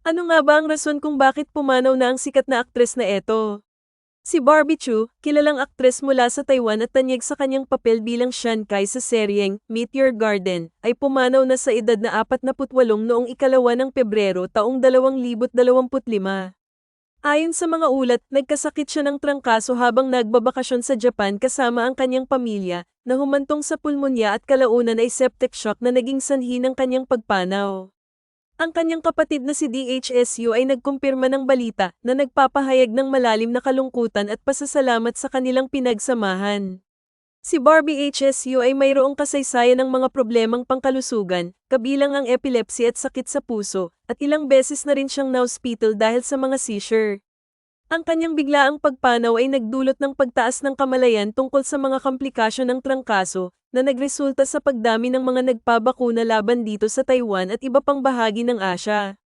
Ano nga ba ang rason kung bakit pumanaw na ang sikat na aktres na eto? Si Barbie Chu, kilalang aktres mula sa Taiwan at tanyag sa kanyang papel bilang Shan Kai sa seryeng Meteor Garden, ay pumanaw na sa edad na 48 noong ikalawa ng Pebrero taong 2025. Ayon sa mga ulat, nagkasakit siya ng trangkaso habang nagbabakasyon sa Japan kasama ang kanyang pamilya, na humantong sa pulmonya at kalaunan ay septic shock na naging sanhi ng kanyang pagpanaw. Ang kanyang kapatid na si DHSU ay nagkumpirma ng balita na nagpapahayag ng malalim na kalungkutan at pasasalamat sa kanilang pinagsamahan. Si Barbie HSU ay mayroong kasaysayan ng mga problemang pangkalusugan, kabilang ang epilepsy at sakit sa puso, at ilang beses na rin siyang na-hospital dahil sa mga seizure. Ang kanyang biglaang pagpanaw ay nagdulot ng pagtaas ng kamalayan tungkol sa mga komplikasyon ng trangkaso, na nagresulta sa pagdami ng mga nagpabakuna laban dito sa Taiwan at iba pang bahagi ng Asya.